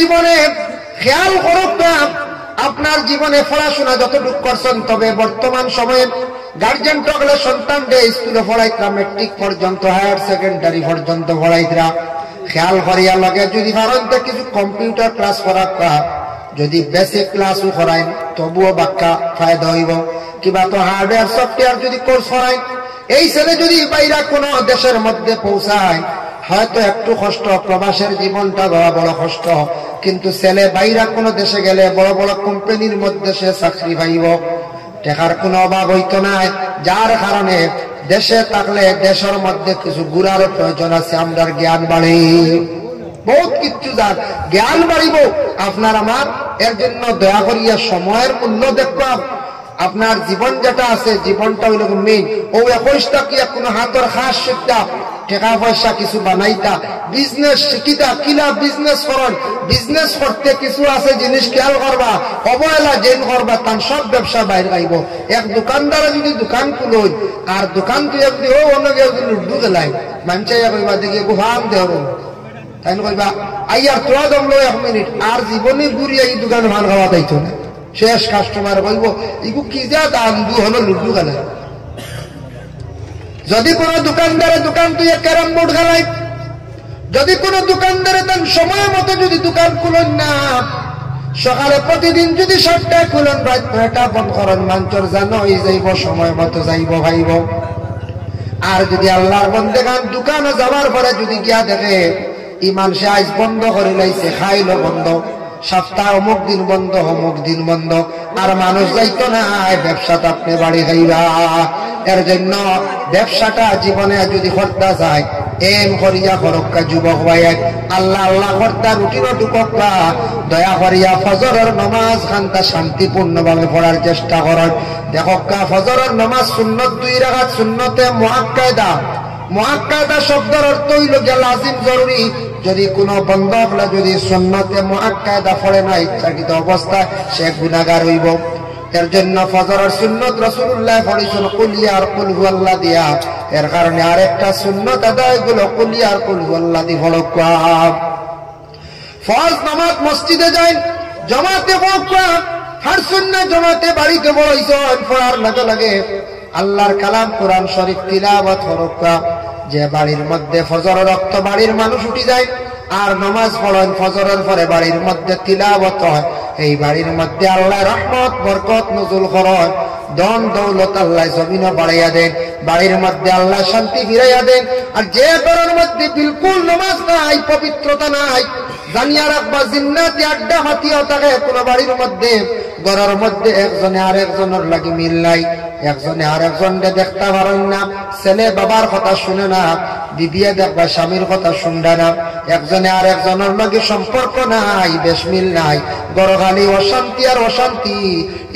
জীবনে খেয়াল করুক না, আপনার জীবনে পড়াশোনা যতটুকু করছেন, তবে বর্তমান সময়ে গার্জেন টকলে সন্তান স্কুলে পড়াইতরা, মেট্রিক পর্যন্ত, হায়ার সেকেন্ডারি পর্যন্ত পড়াইতরা। খেয়াল করিয়া লগে যদি পারেন তো কিছু কম্পিউটার ক্লাস করাকা, যদি বেসিক ক্লাসও করাইন তবুও বাক্কা ফায়দা হইব। কিবা তো হার্ডওয়্যার সফটওয়্যার যদি কোর্স করাইন, এই ছেলে যদি বাইরা কোনো দেশের মধ্যে পৌঁছায়, হয়তো একটু কষ্ট, প্রবাসের জীবনটা বড় কষ্ট, কিন্তু ছেলে বাইরা কোনো দেশে গেলে বড় বড় কোম্পানির মধ্যে সে চাকরি পাইব, টাকার কোনো অভাব হইতো না। যার কারণে দেশে থাকলে দেশের মধ্যে কিছু ঘুরার প্রয়োজন আছে, আমরা জ্ঞান বাড়ি, বহুত কিছু যার জ্ঞান বাড়িব আপনার আমার। এর জন্য দয়া করিয়া সময়ের মূল্য দেখবা। আপনার জীবন যেটা আছে, জীবনটা হইল মেইন। ও 21 টাকা কোনো হাতের খাস শিখতা, টাকা পয়সা কিছু বানাইতা, বিজনেস শিখিতা, কিলা বিজনেস করেন, বিজনেস করতে কিছু আছে জিনিস খেয়াল করবা, অবহেলা জেন করবা, তার সব ব্যবসা বাইরে আইব। এক দোকানদারে যদি দোকান খুলো আর দোকান তুই যদি ও অন্য কেউ যদি লুডু খেলাই, মানুষে কইবা দেখি গুহাম দেব, তাই কইবা আইয়ার তোরা দমলো 1 মিনিট, আর জীবনে ঘুরিয়ে এই দোকান ভান খাওয়া তাইতো না। শেষ কাস্টমার কইব ইগু কি যা দাম দু হলো লুডু খেলাই। যদি কোন দোকানদারে দোকান তুই ক্যারাম বোর্ড খেলাই, যদি কোন দোকানদারে তার সময় মতো যদি দোকান খুলেন না, সকালে প্রতিদিন যদি 7টায় খুলেন, রাত 9টা বন্ধ করেন, মানুষের জানো এই যাইব, সময় মতো যাইব ভাইব। আর যদি আল্লাহর বন্দেগান দোকানে যাওয়ার পরে যদি গিয়া দেখে ইমান সে আজ বন্ধ করে লাইছে, খাইলো বন্ধ, সপ্তাহ অমুক দিন বন্ধ, অমুক দিন বন্ধ, আর মানুষ যাইতো না, ব্যবসাটা আপনি বাড়ি খাইবা। এর জন্য ব্যবসাটা জীবনে যদি করতে যায়, এম করিয়া করক্কা যুবক ভাই, আল্লাহ আল্লাহ কর্তা রুটিনও ঢুকক্কা, দয়া করিয়া ফজরের নমাজ খান্তা শান্তিপূর্ণ ভাবে পড়ার চেষ্টা করেন। দেখক্কা ফজরের নমাজ সুন্নত 2 রাকাত, সুন্নতে মুআক্কাদা। মুআক্কাদা শব্দের অর্থ হইল গিয়া লাজিম, জরুরি। যদি কোনো বন্ধ হলে যদি সুন্নতে মুআক্কাদা পড়ে না ইচ্ছাকৃত অবস্থায়, সে গুনাহগার হইব। এর জন্য ফজরের সুন্নত রাসূলুল্লাহ পড়িছেন কুলিয়া আর কুল হুয়াল্লাহ দিয়া। এর কারণে আরেকটা সুন্নত আদায় গুলো কুলিয়া আর কুল হুয়াল্লাহ দি পড়া। ফরজ নামাজ মসজিদে যাই, জামাতে পড়া, হর সুন্নাহ জামাতে বাড়িতে পড়াইছেন, পড়ার লাগে লাগে আল্লাহর কালাম কোরআন শরীফ তিলাওয়াত করবা। যে বাড়ির মধ্যে ফজরের রক্ত বাড়ির মানুষ উঠে যায়, আর নামাজ পড়েন ফজরের পরে বাড়ির মধ্যে তিলাওয়াত হয়, এই বাড়ির মধ্যে আল্লাহ রহমত বরকত নজুল করেন, ধন দৌলত আল্লাহ জমিনে বাড়াইয়া দেন, বাড়ির মধ্যে আল্লাহ শান্তি ফিরাইয়া দেন। আর যে ঘরের মধ্যে বিলকুল নামাজ নাই, পবিত্রতা নাই, জানিয়া রাখবা জিন্নাতি আড্ডা হাতিয়াও থাকে কোন বাড়ির মধ্যে, ঘরের মধ্যে একজনে আরেকজনের লাগি মিল নাই, একজনে আরেকজনকে দেখতে পারেন না, ছেলে বাবার কথা শুনে না, বিবিয়ে দেখবা স্বামীর কথা শুনবে না, একজনে আরেকজনের লগে সম্পর্ক নাই, বেশ মিল নাই, ঘর খালি অশান্তি আর অশান্তি।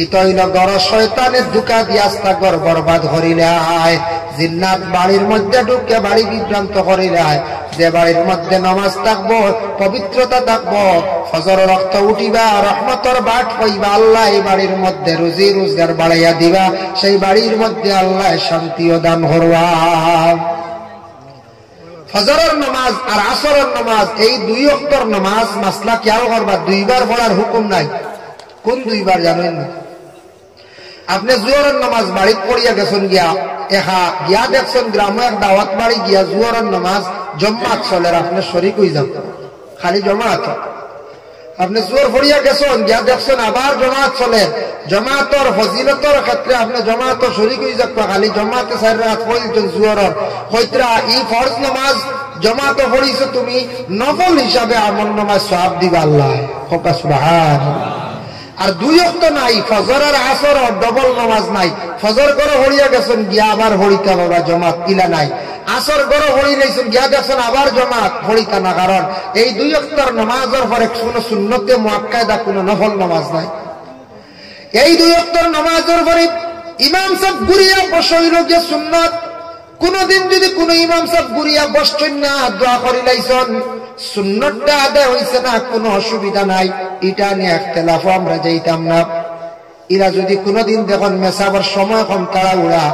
ইতইল ঘর শয়তানের ধোঁকা দিয়ে আস্তা ঘর বরবাদ করিলাই, জিন্নাত বাড়ির মধ্যে ঢুকে বাড়ি বিভ্রান্ত করিলাই। যে বাড়ির মধ্যে নামাজ থাকবো, পবিত্রতা থাকবো, ফজর রক্ত উঠিবা, রহমতর বাট পাইবা, আল্লাহ এই বাড়ির মধ্যে রুজি রোজগার বাড়াইয়া দিবা, সেই বাড়ির মধ্যে আল্লাহ শান্তিও দান করবা। ফজরের নামাজ আর আসরের নামাজ, এই 2 ওয়াক্তের নামাজ মাসলা খেয়াল করবা, 2 বার পড়ার হুকুম নাই। কোন 2 বার জানেন না? আপনি জোহরের নামাজ বাড়িতে পড়িয়া গেছেন, গিয়া দেখছেন গ্রামে এক দাওয়াত বাড়ি গিয়া জোহরের নামাজ জমাত চলে, আপনি শরীক হয়ে যান, খালি জমাত। আপনি জোহর পড়িয়া গেছেন, গিয়া দেখছেন আবার জমাত চলে, জমাতর ফজিলতর ক্ষেত্রে আপনি জমাত শরীক হয়ে যাক, খালি জমাতে 4 রাকাত পড়িছেন জোহরের, হইতরা এই ফরজ নামাজ জমাত পড়িছো তুমি, নফল হিসাবে আমল নামাজ সওয়াব দিবা আল্লাহ, সুবহানাল্লাহ। আর 2 ওয়াক্ত নাই, ফজর আর আসর ডবল নামাজ নাই, ফজর করে হরিয়া গেছেন, গিয়া আবার হরিতা বাবা জমাত কিলা নাই, আসর করে হরি নাইছেন, গিয়া দেখছেন আবার জমাত হরিতা না, কারণ এই 2 ওয়াক্তের নামাজের পরে কোনো সুন্নতে মুআক্কাদা কোনো নফল নামাজ নাই। এই 2 ওয়াক্তের নামাজের পরে ইমাম সাহেব ঘুরিয়া বসইল গিয়ে সুন্নত, কোনদিন যদি কোন ইমাম সাহেব ঘুরিয়া বসছেন না, দোয়া করি লাইছেন, সুন্নতটা আদায় হইছে না, কোনো অসুবিধা নাই, এটা নিয়ে ইখতিলাফ আমরা যাইতাম না। এরা যদি কোনদিন দেখুন মেসাবার সময় কম তাড়াহুড়া,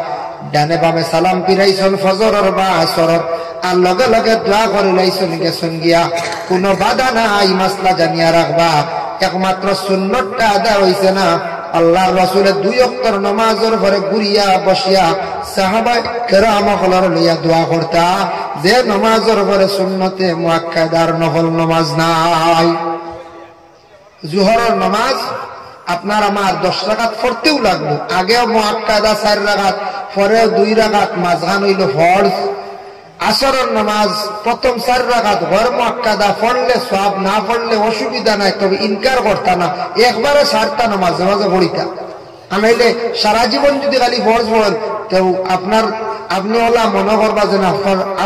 ডানে বামে সালাম ফিরাইছেন ফজরের বা আসরের, আর লগে লগে দোয়া করে লাইছুন গেছুন গিয়া কোনো বাধা নাই মাসলা জানিয়া রাখবা একমাত্র সুন্নতটা আদায় হইছে না আল্লাহর রাসূলের 2 ওয়াক্তের নামাজের পরে ঘুরিয়া বসিয়া সাহাবায়ে কেরামহলর লইয়া দোয়া করতা যে নামাজের পরে সুন্নতে মুআক্কাদার নফল নামাজ নাই জোহরের নামাজ আপনার আমার 10 রাকাত পড়তেও লাগলো আগেও মুআক্কাদা 4 রাকাত পরে 2 রাকাত মাঝখান হইল ফরজ আসরের নামাজ প্রথম 4 রাকাত ঘর মুআক্কাদা পড়লে সওয়াব না পড়লে অসুবিধা নাই তবে ইনকার করতা না একবারে সারতা নামাজ নামাজে পড়িতা আনাইলে সারা জীবন যদি খালি ফরজ পড়েন তো আপনি ওলা মনে করবা যে না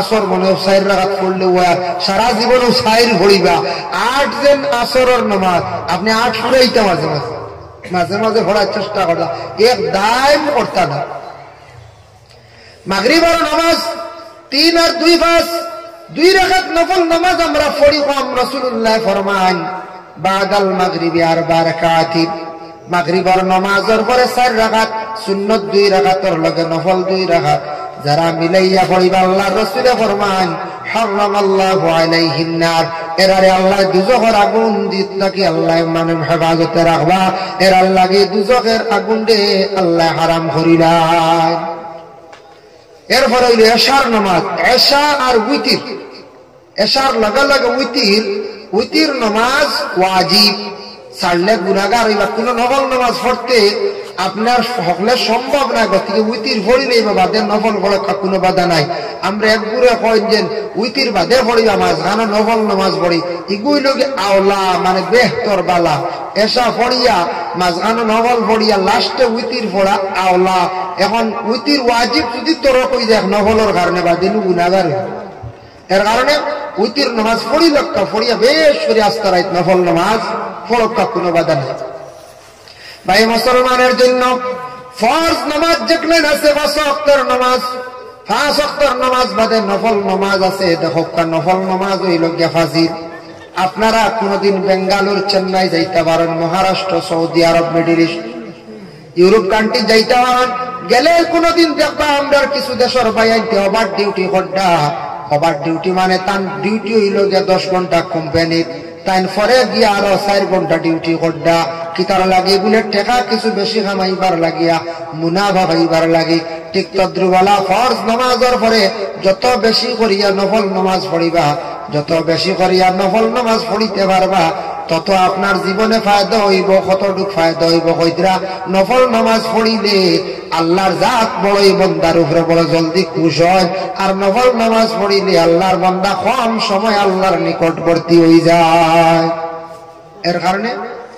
আসর মনে 4 রাকাত পড়লে সারা জীবনও 4 পড়িবা 8 দিন আসরের নামাজ আপনি 8 পড়াইতা মাঝে মাঝে মাঝে মাঝে পড়ার চেষ্টা করতা এক দাইম করতা না মাগরিবের নামাজ 3 আর 2 5 2 রাকাত নফল নামাজ আমরা পড়ি কম রাসূলুল্লাহ ফরমান বাদাল মাগরিবি 4 রাকাত মাগরিবের নামাজের পরে 4 রাকাত সুন্নাত 2 রাকাতের লগে নফল 2 রাকাত যারা মিলাইয়া পড়িবা আল্লাহর রাসূলে ফরমান হারামাল্লাহু আলাইহিন নার এরারে আল্লাহ দুজখের আগুন দিত নাকি আল্লাহ মানে হেফাজতে রাখবা এরার লাগি দুজখের আগুন দে আল্লাহ হারাম করিলাই এরপরে হইল এশার নামাজ এশা আর উইতির এশার লগে লগে উইতির নামাজ ওয়াজিব ছাড়লে গুনাহগার হইবা কোন নফল নামাজ পড়তে আপনার সকলে সম্ভব না গতিকে উইতির পড়িলেই বাদে নফল পড়ে কোনো বাধা নাই আমরা একগুড়ে কই যে উইতির বাদে পড়িবা মাঝখানে নফল নামাজ পড়ি এগুই লোকে আওলা মানে বেহতর বালা এসা পড়িয়া মাঝখানে নফল পড়িয়া লাস্টে উইতির পড়া আওলা এখন উইতির ওয়াজিব যদি তোর কই দেখ নফলের কারণে বাদে গুনাহগার এর কারণে উইতির নামাজ পড়ি লক্কা পড়িয়া বেশ করে আস্তারাইত নফল নামাজ পড়কা কোনো বাধা নাই ভাই মুসলমানের জন্য ফরজ নামাজ যেখানে আছে 5 ওয়াক্তের নামাজ 5 ওয়াক্তের নামাজ বাদে নফল নামাজ আছে দেখো নফল নামাজ হইল গিয়া ফাজিল আপনারা কোনদিন বেঙ্গালুর চেন্নাই যাইতে পারেন মহারাষ্ট্র সৌদি আরব মিডল ইস্ট ইউরোপ কান্ট্রি যাইতে পারেন গেলে কোনদিন দেখবা আমরা কিছু দেশের বাইরে ওভার ডিউটি করডা ওভার ডিউটি মানে তার ডিউটি হইল গিয়া 10 ঘন্টা কোম্পানির তাই পরে গিয়া আরো 4 ঘন্টা ডিউটি করডা কিতার লাগে বলে টাকা কিছু বেশি কামাইবার লাগিয়া মুনাফা পাইবার লাগে ঠিক তদ্রুবালা ফরজ নামাজের পরে যত বেশি করিয়া নফল নামাজ পড়িবা যত বেশি করিয়া নফল নামাজ পড়িতে পারবা তত আপনার জীবনে ফায়দা হইব কতটুক ফায়দা হইব কইতরা নফল নামাজ পড়িলে আল্লাহর জাত বড়ই বান্দার উপরে বড় জলদি খুশ হয় আর নফল নামাজ পড়িলে আল্লাহর বান্দা কম সময় আল্লাহর নিকটবর্তী হয়ে যায় এর কারণে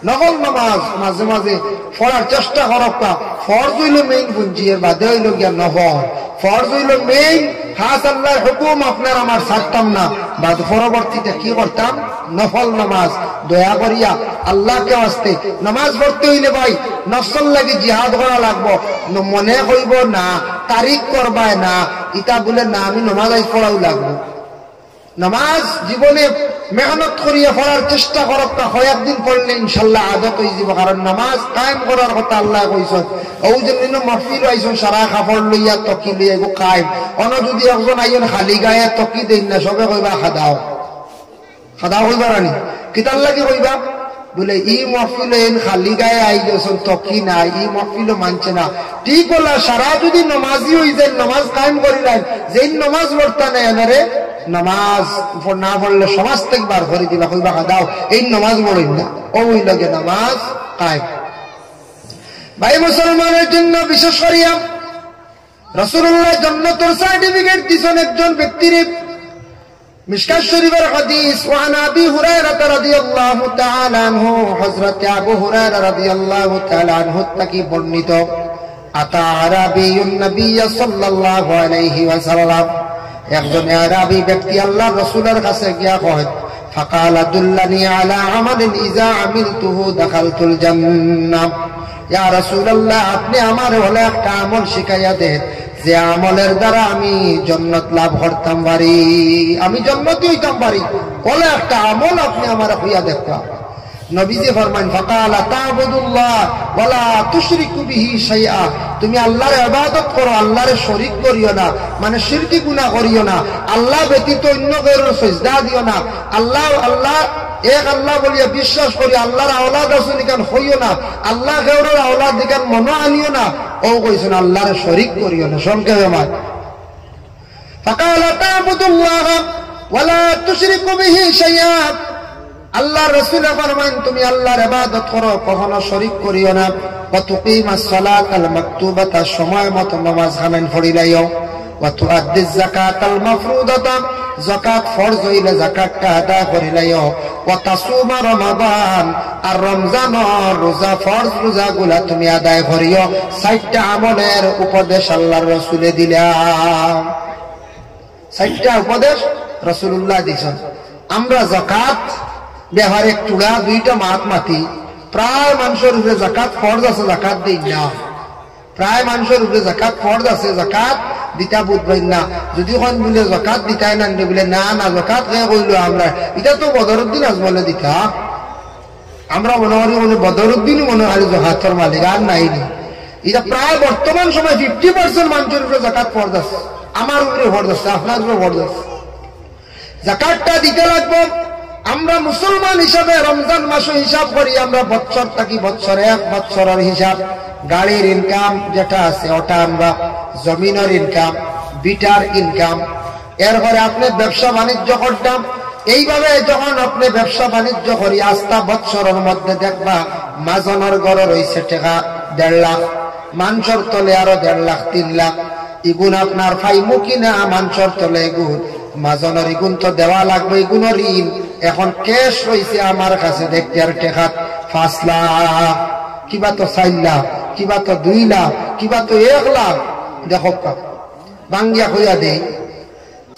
নফল নামাজ মাঝে মাঝে পড়ার চেষ্টা করবা ফরজ হইল মেইন পুঞ্জি এর বাদে হইল গিয়া নফল ফরজ হইল মেইন খাস আল্লাহর হুকুম আপনার আমার ছাড়তাম না বাদ পরবর্তীতে কি করতাম নফল নামাজ দয়া করিয়া আল্লাহকে আসতে নামাজ পড়তে হইলে ভাই নফসল লাগি জিহাদ করা লাগবো মনে হইব না তারিখ করবায় না ইটা বলে না আমি নামাজ আজ পড়াও লাগবো নামাজ জীবনে মেহনত করিয়া পড়ার চেষ্টা করব কয়েকদিন পড়লে ইনশাল্লাহ আদত হয়ে যাব কারণ নামাজ কায়েম করার কথা আল্লাহ কইছেন ওই জন্য মাহফিল আইছেন সারা কাপড় লইয়া তকি লইয়া গো কায়েম অন যদি একজন আইন খালি গায়ে তকি দেন না সবে কইবা খাদাও হইবা রানি কিতার লাগে কইবা বলে ই মাহফিল খালি গায়ে আই গেছেন তকি না ই মাহফিল মানছে না ঠিক বলা সারা যদি নামাজি হই যায় নামাজ কায়েম করিলেন যেই নামাজ পড়তা না এনারে নামাজ না পড়লে সমাজ থেকে বার করে দিবা কইবা দাও এই নামাজ পড়েন না ওই লাগে নামাজ কায়েম ভাই মুসলমানের জন্য বিশেষ করিয়া রাসূলুল্লাহ জান্নাতের সার্টিফিকেট দিছেন একজন ব্যক্তির মিশকাত শরীফের হাদিস ওয়ান আবি হুরায়রা রাদিয়াল্লাহু তাআলা আনহু হযরত আবু হুরায়রা রাদিয়াল্লাহু তাআলা আনহু থেকে বর্ণিত আতা আরাবিয়ুন নবী সাল্লাল্লাহু আলাইহি ওয়াসাল্লাম একজন আরবি ব্যক্তি আল্লাহর রাসূলের কাছে গিয়া কয় ফাকাল দুল্লানি আলা আমালিন ইজা আমিলতুহু দাখালতুল জান্নাহ ইয়া রাসূলুল্লাহ আপনি আমারে হলে একটা আমল শিখাইয়া দেন যে আমলের দ্বারা আমি জান্নাত লাভ করতাম পারি আমি জান্নাতি হইতাম পারি বলে একটা আমল আপনি আমারে হইয়া দেখা নবীজি ফরমান ফাকাল তা'বুদুল্লাহ ওয়ালা তুশরিকু বিহি শাইআ, তুমি আল্লাহর ইবাদত করো, আল্লাহর শরীক করিও না, মানে শিরকি গুনাহ করিও না, আল্লাহ ব্যতীত অন্য কারো সিজদা দিও না, আল্লাহ আল্লাহ এক আল্লাহ বলিয়া বিশ্বাস করি, আল্লাহর আওলাদ আছে নিকান হইও না, আল্লাহ কারোর আওলাদ নিকান মনে আনিও না, ও কইছেন আল্লাহর শরীক করিও না। সংক্ষেপে আমার ফাকালা তা'বুদুল্লাহ ওয়ালা তুশরিকু বিহি শাইআ, আল্লাহর রাসূল ফরমান তুমি আল্লাহর ইবাদত করো, কখনো শরীক করিও না, ওয়া তুকিমাস সালাতাল মাকতুবাতা, সময় মতো নামাজ কায়েম করিলাইও, ওয়া তুআদ্দিজ যাকাতাল মাফরুদাতা, যাকাত ফরজ হইলে যাকাতটা আদায় করিলাইও, ওয়া তাসুমা রমাদান, আর রমজানের রোজা ফরজ রোজাগুলা তুমি আদায় করিও। ৬০টা আমলের উপদেশ আল্লাহর রাসূলে দিলেন, ৬০টা উপদেশ রাসূলুল্লাহ দিয়েছেন। আমরা যাকাত ব্যবহার এক চূড়া ২টা মাত মাতি, প্রায় মানুষের উপরে যাকাত ফরজ আছে, যাকাত দেই না। প্রায় মানুষের উপরে যাকাত ফরজ আছে, যাকাত দিতা বুঝবেন না। যদি কোন বলে যাকাত দিতাই না, বলে না না যাকাত কে কইলো আমরা, এটা তো বদরুদ্দিন আজমলে দিতা, আমরা মনে করি মনে বদরুদ্দিনই মনে হয় যাকাতের মালিক, আর নাই। এটা প্রায় বর্তমান সময় 50% মানুষের উপরে যাকাত ফরজ আছে, আমার উপরে ফরজ আছে, আপনার উপরে ফরজ আছে। যাকাতটা দিতে লাগবে। আমরা মুসলমান হিসাবে রমজান মাস হিসাব করি, আমরা বছর থাকি বছরে 1 বছরের হিসাব, গাড়ির ইনকাম যেটা আছে ওটা আমরা, জমিনের ইনকাম, বিটার ইনকাম, এরপরে আপনি ব্যবসা বাণিজ্য করতাম। এইভাবে যখন আপনি ব্যবসা বাণিজ্য করি, আস্থা বছরের মধ্যে দেখবা মাজনের গড়ে রয়েছে টাকা 1.5 লাখ, মানুষের তলে আরো 1.5 লাখ 3 লাখ, ইগুন আপনার ফাইমু কিনা মানুষের তলে এগুন মাজনের ইগুন তো দেওয়া লাগবে, ইগুনের ঋণ। এখন ক্যাশ রয়েছে আমার কাছে দেখতে আর টাকা 5 লাখ, কিবা তো 4 লাখ, কিবা তো 2 লাখ, কিবা তো 1 লাখ। দেখো বাঙ্গিয়া হইয়া দেই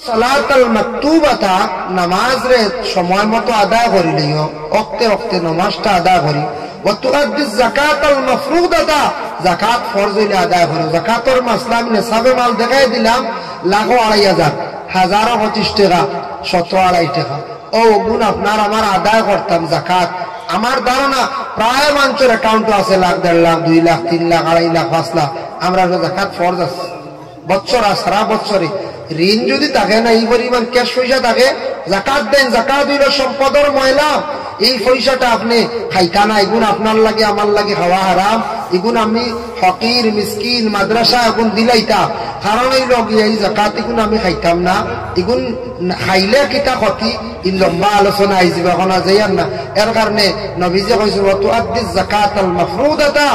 সালাতুল মাকতুবাতা, নামাজ রে সময় মতো আদায় করিলিও, ওক্তে ওক্তে নামাজটা আদায় করি। ওয়া তুআদ্দিজ যাকাতাল মাফরুদাতা, যাকাত ফরজ হইলে আদায় করি। যাকাতের মাসলা আমি নিসাবে মাল দেখাই দিলাম, লাখো 2,500, হাজারো 25 টাকা, 102 টাকা। ও গুণ আপনার আমার আদায় করতাম যাকাত। আমার ধারণা প্রায় মানুষের অ্যাকাউন্ট আছে 1 লাখ 1.5 লাখ 2 লাখ 3 লাখ 2.5 লাখ 5 লাখ, আমরা যাকাত ফরজ আছে। বছর সারা বছরে ঋণ যদি থাকে না, এই পরিমাণ ক্যাশ পয়সা থাকে, যাকাত দেন। যাকাত হইল সম্পদের ময়লা, এই পয়সাটা আপনি খাইতা না, এগুন আপনার লাগে আমার লাগে খাওয়া হারাম, এগুন আমি ফকির মিসকিন মাদ্রাসা এগুন দিলাইতা, কারণ এই লগে এই যাকাত এগুন আমি খাইতাম না, এগুন খাইলে কিতা ক্ষতি, ই লম্বা আলোচনা আইজি এখন যাইয়ার না। এর কারণে নবীজি কইছে ওয়া তুআদ্দিজ যাকাতাল মাফরুদাতা,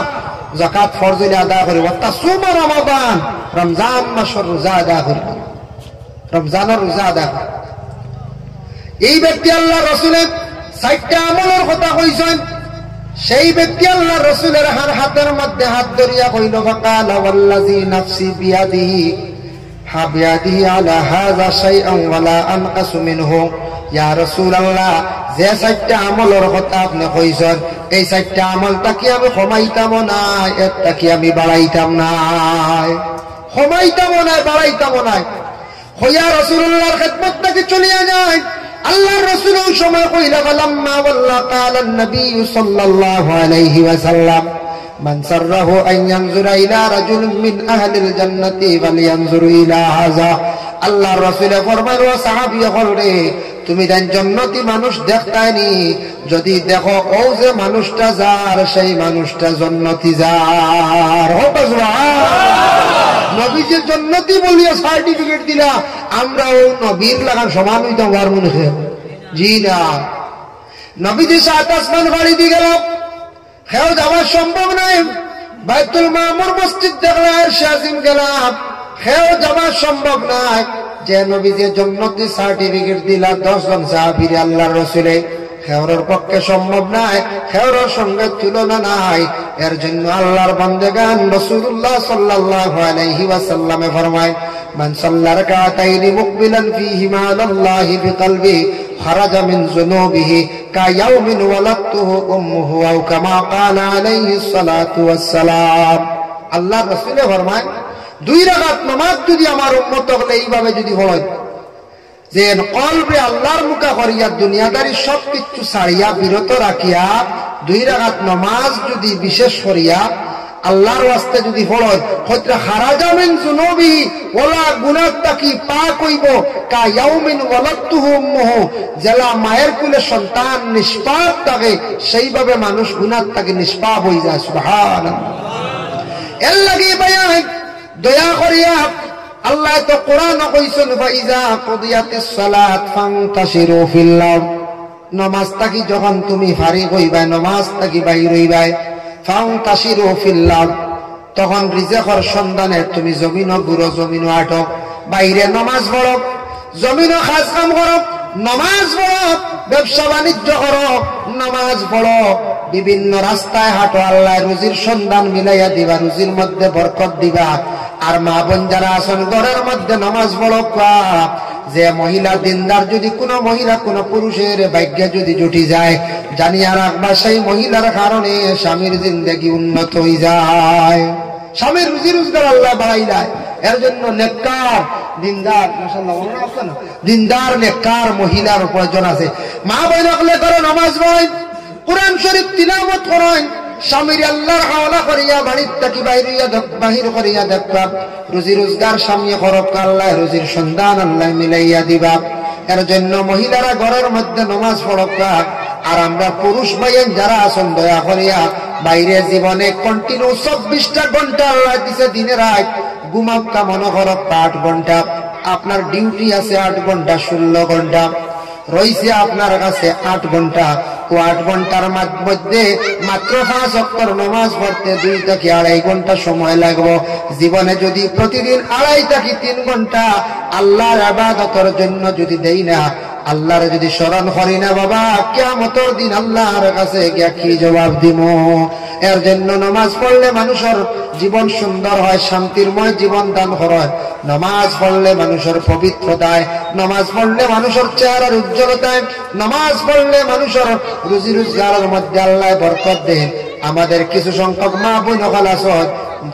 যাকাত ফরজ হইলে আদায় করি। ওয়া তাসুমা রমাদান, রমজান মাসের রোজা আদায় করি, রমজানের রোজা আদায় করি। এই ব্যক্তি আল্লাহ রাসূলের ৬০টা আমলের কথা কইছেন। সেই ব্যক্তি আল্লাহ রাসূলের হাতের মধ্যে হাত ধরিয়া কইল, ফাকালা ওয়াল্লাযী নাফসি বিয়াদিহি হাবিয়াদিহি আলা হাযা শাইআন ওয়ালা আনকাসু মিনহু, ইয়া রাসূলুল্লাহ, যে ৬০টা আমলের কথা আপনি কইছেন, এই ৬০টা আমলটা কি আমি কমাইতাম না, এটা কি আমি বাড়াইতাম না, কমাইতাম না বাড়াইতাম না। হইয়া রাসূলুল্লাহর খেদমত থেকে চলিয়া যায়। আল্লাহর রাসূল ওই সময় কইলা, ফালাম্মা ওয়াল্লা ক্বালা নবী সাল্লাল্লাহু আলাইহি ওয়াসাল্লাম, মান সাররাহু আন ইয়ানজুরা ইলা রাজুলিন মিন আহলিল জান্নাতি ফালইয়ানজুর ইলা হাযা। আল্লাহর রাসূল ফরমায়, ও সাহাবী হলরে, তুমি দেন জান্নাতি মানুষ দেখতাইনি, যদি দেখো ও যে মানুষটা যার, সেই মানুষটা জান্নাতি যার। ও নবী যে জান্নাতি বলিয়া সার্টিফিকেট দিলা, আমরা ও নবীর লাগান সমান হইতাম আর মনে হয় জি না। নবী যে 7 আসমান বাড়ি দিয়ে গেল, হেও যাওয়া সম্ভব নয়। বাইতুল মামুর মসজিদ দেখলে আর শাজিম গেলাম, হেও যাওয়া সম্ভব নয়। যে নবী যে জান্নাতি সার্টিফিকেট দিলা 10 জন সাহাবীর আল্লাহর রাসূলে, খেওরের পক্ষে সম্ভব নাই, খেওরের সঙ্গে তুলনা নাই। এর জন্য আল্লাহর বান্দাগান রাসূলুল্লাহ সাল্লাল্লাহু আলাইহি ওয়াসাল্লামে ফরমায়, মান সাল্লা রাকাতাইনি মুকবিলান ফীহিমা আলাল্লাহি বিকলবি খারাজা মিন যুনুবিহি কায়াউমিন ওয়ালাদতুহু উম্মুহু আও কামা ক্বালা আলাইহিস সালাতু ওয়াসসালাম। আল্লাহর রাসূল ফরমায়, 2 রাকাত নামাজ যদি আমার উম্মত হলে এইভাবে যদি হয় যে কলবে আল্লাহর মুখা করিয়া দুনিয়াদারি সবকিছু ছাড়িয়া বিরত রাখিয়া 2 রাকাত নামাজ যদি বিশেষ করিয়া আল্লাহর ওয়াস্তে যদি পড়য় হয়তো খারাজা মিন যুনুবি ওয়ালা গুনাহ তাকি পাক হইব কা ইয়াউমিন ওয়ালাদতুহু উম্মুহু, জেলা মায়ের কুলে সন্তান নিষ্পাপ থাকে সেইভাবে মানুষ গুনাহ তাকে নিষ্পাপ হয়ে যায়। সুবহানাল্লাহ। এর লাগি বায়ান দয়া করিয়া আল্লাহ তো কোরআন কইছেন ফাইজা কুদিয়াতিস সালাত ফান্তাশিরু ফিল আরদ, নামাজ তাকি যখন তুমি ফারিগ হইবা, নামাজ তাকি বাইর হইবা, ফান্তাশিরু ফিল আরদ, তখন রিজিকের সন্ধানে তুমি জমিন ঘুরো, জমিন আটক, বাইরে নামাজ পড়ো, জমিন কাজ কাম করো, নামাজ পড়ো, ব্যবসা বাণিজ্য করো, নামাজ পড়ো, বিভিন্ন রাস্তায় হাঁটো, আল্লাহ রুজির সন্ধান মিলাইয়া দিবা, রুজির মধ্যে বরকত দিবা। আর মা বোন যারা আছেন ঘরের মধ্যে নামাজ পড়ো, যে মহিলা দিনদার যদি কোনো মহিলা কোনো পুরুষের ভাগ্যে যদি জুটি যায়, জানিয়া রাখবা সেই মহিলার কারণে স্বামীর জিন্দেগি উন্নত হয়ে যায়, স্বামীর রুজি রোজগার আল্লাহ বাড়াই দেয়। এর জন্য নেককার দিনদার, মাশাআল্লাহ দিনদার নেককার মহিলার প্রয়োজন আছে। মা বোন হলে করো নামাজ পড়েন, কোরআন শরীফ তিলাওয়াত করেন, স্বামীর আল্লাহর হাওলা করিয়া বাড়ির থেকে বাহির করিয়া দেখবা, রুজি রোজগার স্বামী করক, আল্লাহ রুজির সন্ধান আল্লাহ মিলাইয়া দিবা। এর জন্য মহিলারা ঘরের মধ্যে নামাজ পড়কা। আর আমরা পুরুষ ভাইয়ের যারা আছেন দয়া করিয়া বাইরে জীবনে কন্টিনিউ 24টা ঘন্টা আল্লাহ দিছে দিনে রাত, ঘুমাক্কা মনে করক 8 ঘন্টা, আপনার ডিউটি আছে 8 ঘন্টা, 16 ঘন্টা রয়েছে আপনার কাছে 8 ঘন্টা। ও 8 ঘন্টার মধ্যে মাত্র 5 ওয়াক্ত নামাজ পড়তে 2 থেকে 2.5 ঘন্টা সময় লাগবে। জীবনে যদি প্রতিদিন 2.5 থেকে 3 ঘন্টা আল্লাহর ইবাদতের জন্য যদি দেই না, আল্লাহর যদি স্মরণ করি না, বাবা কিয়ামতের দিন আল্লাহর কাছে গিয়া কি জবাব দিব? এর জন্য নামাজ পড়লে মানুষের জীবন সুন্দর হয়, শান্তিময় জীবন দান হয়। নামাজ পড়লে মানুষের পবিত্রতায়, নামাজ পড়লে মানুষের চেহারার উজ্জ্বলতায়, নামাজ পড়লে মানুষের রুজি রোজগারের মধ্যে আল্লাহ বরকত দেন। আমাদের কিছু সংখ্যক মা বোন হল আছে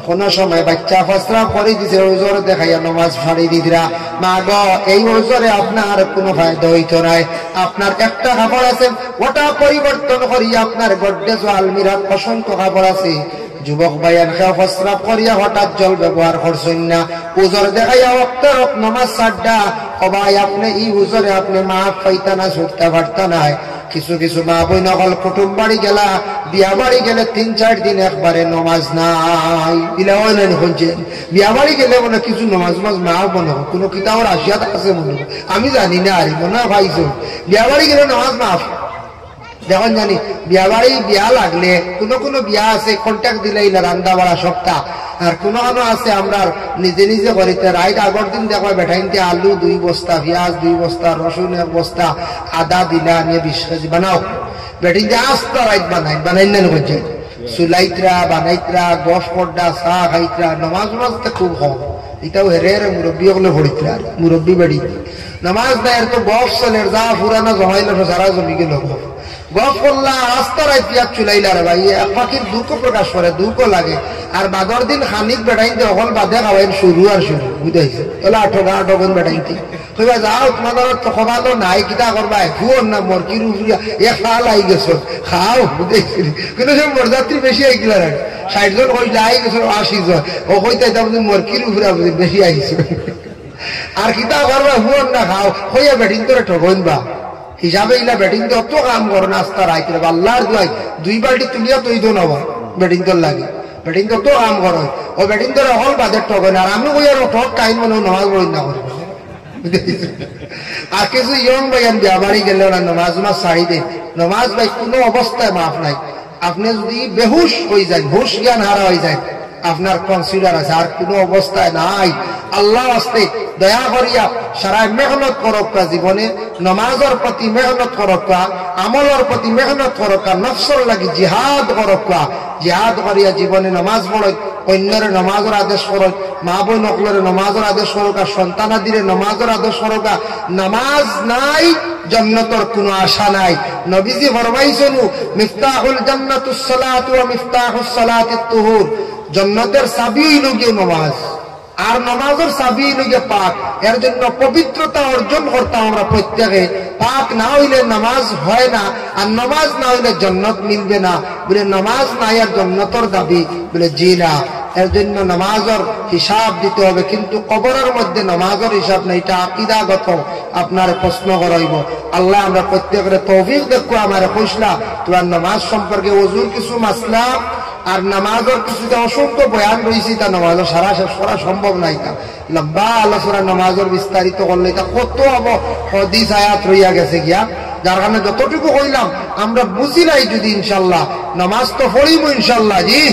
কোন সময় বাচ্চা ফসরাফ করে দিছে, ওজোর দেখাইয়া নামাজ ফাড়ি দিদিরা, মা গো এই ওজোরে আপনার কোনো ফায়দা হইতো নাই। আপনার একটা কাপড় আছে, ওটা পরিবর্তন করিয়া আপনার গড্রেজ ও আলমিরাত অসংখ্য কাপড় আছে। যুবক ভাইয়ান খেয়া ফসরাফ করিয়া হঠাৎ জল ব্যবহার করছেন না, ওজোর দেখাইয়া অক্তর নামাজ সাড্ডা, সবাই আপনি এই ওজোরে আপনি মাফ পাইতা না, ছুটতে পারতা নাই। কিছু কিছু মা বই নকল কুটুম বাড়ি গেলা, বিয়া বাড়ি গেলে 3-4 দিন একবারে নমাজ নাই শুনছেন। বিয়া বাড়ি গেলে মনে কিছু নমাজ মাজ মা মনে কোনো কিতাবের আসিয়াত আছে মনে, আমি জানি না, আর মনে ভাইছো বিয়া বাড়ি গেলে নমাজ মাফ। দেখুন জানি বিয়া বাড়ি বিয়া লাগলে কোনো বিয়া আছে কন্ট্যাক্ট দিলেই না রান্দা বাড়া সপ্তাহ, আর কোনো আছে আমরা নিজে নিজে করিতে রাইট আগর দিন দেখো বেঠাইনতে আলু 2 বস্তা, পেঁয়াজ 2 বস্তা, রসুন 1 বস্তা, আদা দিলা নিয়ে 20 কেজি বানাও, বেঠিন যে আস্তা রাইট বানাই না করছে, সুলাইত্রা বানাইত্রা, গফ পড্ডা, চা খাইত্রা, নমাজ নমাজতে খুব কম। এটাও হেরে মুরব্বী হলে ভরিত্রা, মুরব্বী বেড়ি নমাজ দেয় তো গফ চলের যা পুরানো জমাইল সারা জমি গেল গফ করলা আস্তা রাইত পিয়াজ চুলাইলা রে ভাই, এক পাখির দুঃখ প্রকাশ করে, দুঃখ লাগে। আর বাদর দিন খানিক বেড়াইতে অকল বাদে খাওয়াই শুরু আর শুরু বুঝাইছে, তাহলে 8 বেড়াইতে কইবা যাও তোমাদের তো খবালো নাই, কিতা করবা খুন না মরকির উফরিয়া এ খাল আই গেছ খাও বুঝাইছি। কিন্তু সে মরযাত্রী বেশি আইছিল, 60 জন কইলে আই গেছ, 80 জন ও কইতে মরকির উফরিয়া বেশি আইছে। আর কিতা করবা হুন না খাও হইয়া বেটিন তোরে ঠকইবা হিসাবে ইলা বেটিং তো অত কাম করো নাস্তা রাইতে আল্লাহর দুয়াই 2 বালতি তুলিয়া তুই তো নব বেটিং তোর লাগে, বেটিং তো কাম করো ও বেটিং তোর হল বাজেট ঠকে না। আর আমি কই আর ঠক টাইম মনে নামাজ পড়ি না করবো। আর কিছু ইয়ং ভাইয়ান বিয়া বাড়ি গেলে ওরা নামাজ মাস ছাড়ি দেয়, নামাজ ভাই কোনো অবস্থায় মাফ নাই। আপনি যদি বেহুশ হয়ে যায়, হুশ জ্ঞান হারা হয়ে যায়, আপনার কনসিডার আছে, আর কোনো অবস্থায় নাই। আল্লাহ আসতে দয়া করিয়া সারায় মেহনত করকা, জীবনে নমাজের প্রতি মেহনত করকা, আমলের প্রতি মেহনত করকা, নফসর লাগি জিহাদ করকা, জিহাদ করিয়া জীবনে নমাজ পড়ে, অন্যরে নমাজের আদেশ করো, মা বোন নকলরে নমাজের আদেশ করকা, সন্তানাদিরে নমাজের আদেশ করকা। নামাজ নাই জান্নাতের কোনো আশা নাই। নবীজি ফরমাইছেন মিফতাহুল জান্নাতুস সালাতু ওয়া মিফতাহুস সালাতিত তুহুর, জান্নাতের চাবি হইল গিয়ে নামাজ, আর নামাজের চাবি হইল গিয়ে পাক। এর জন্য পবিত্রতা অর্জন করতাম আমরা প্রত্যেকে। পাক না হইলে নামাজ হয় না, আর নামাজ না হইলে জান্নাত মিলবে না। বলে নামাজ নাই আর জান্নাতের দাবি, বলে জি না। এর জন্য নামাজের হিসাব দিতে হবে, কিন্তু কবরের মধ্যে নামাজের হিসাব নাই। এটা আকীদাগত আপনার প্রশ্ন করাইব। আল্লাহ আমরা প্রত্যেকের তৌফিক দেখো। আমার কইসলা তোমার নামাজ সম্পর্কে ওযুর কিছু মাসলা আর নামাজের কিছুটা অসংখ্য বয়ান রয়েছে, তা নামাজের সারা শেষ করা সম্ভব নাই। তা লম্বা আলোচনা নামাজের বিস্তারিত করলে তা কত হবো, হাদিস আয়াত রইয়া গেছে গিয়া, যার কারণে যতটুকু কইলাম আমরা বুঝি নাই। যদি ইনশাল্লাহ নামাজ তো পড়িব ইনশাল্লাহ, জি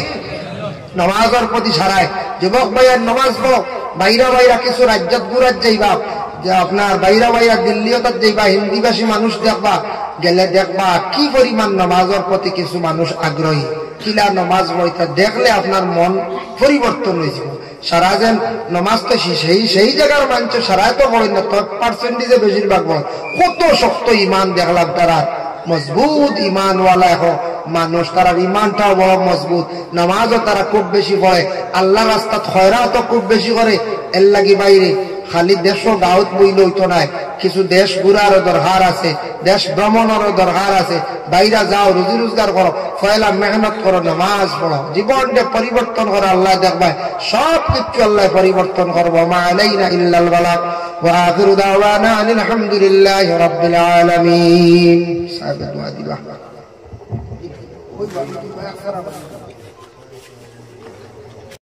নামাজের প্রতি সারায় যুবক ভাইয়ার নামাজ পড়ো। বাইরা বাইরা কিছু রাজ্যত গুরাত যাইবা, যে আপনার বাইরা বাইরা দিল্লিও তার যাইবা, হিন্দিভাষী মানুষ দেখবা, গেলে দেখবা কি পরিমাণ নামাজের প্রতি কিছু মানুষ আগ্রহী। কিলা নামাজ বইটা দেখলে আপনার মন পরিবর্তন হয়েছিল। সারা যেন নামাজ তো সেই জায়গার মানুষ সারায় তো পড়ে না, 10% বেশিরভাগ বল। কত শক্ত ইমান দেখলাম তারা, মজবুত ইমানওয়ালা এখন মানুষ, তারা ইমানটাও বড় মজবুত, নামাজও তারা খুব বেশি পড়ে, আল্লাহ রাস্তাত খয়রাতও খুব বেশি করে। এর লাগি বাইরে খালি দেশ গাঁত বইল হইতো নাই, কিছু দেশ ঘুরারও দরকার আছে, দেশ ভ্রমণেরও দরকার আছে। বাইরা যাও, রুজি রোজগার করো, পয়লা মেহনত করো, নামাজ পড়ো, জীবনটা পরিবর্তন করো। আল্লাহ দেখবে সব কিছু আল্লাহ পরিবর্তন করবো। মা আলাইনা ইল্লাল বালাগ ওয়া আখিরু দাওয়ানা আনিল হামদুলিল্লাহি রাব্বিল আলামিন। সাহেব দোয়া দিবা।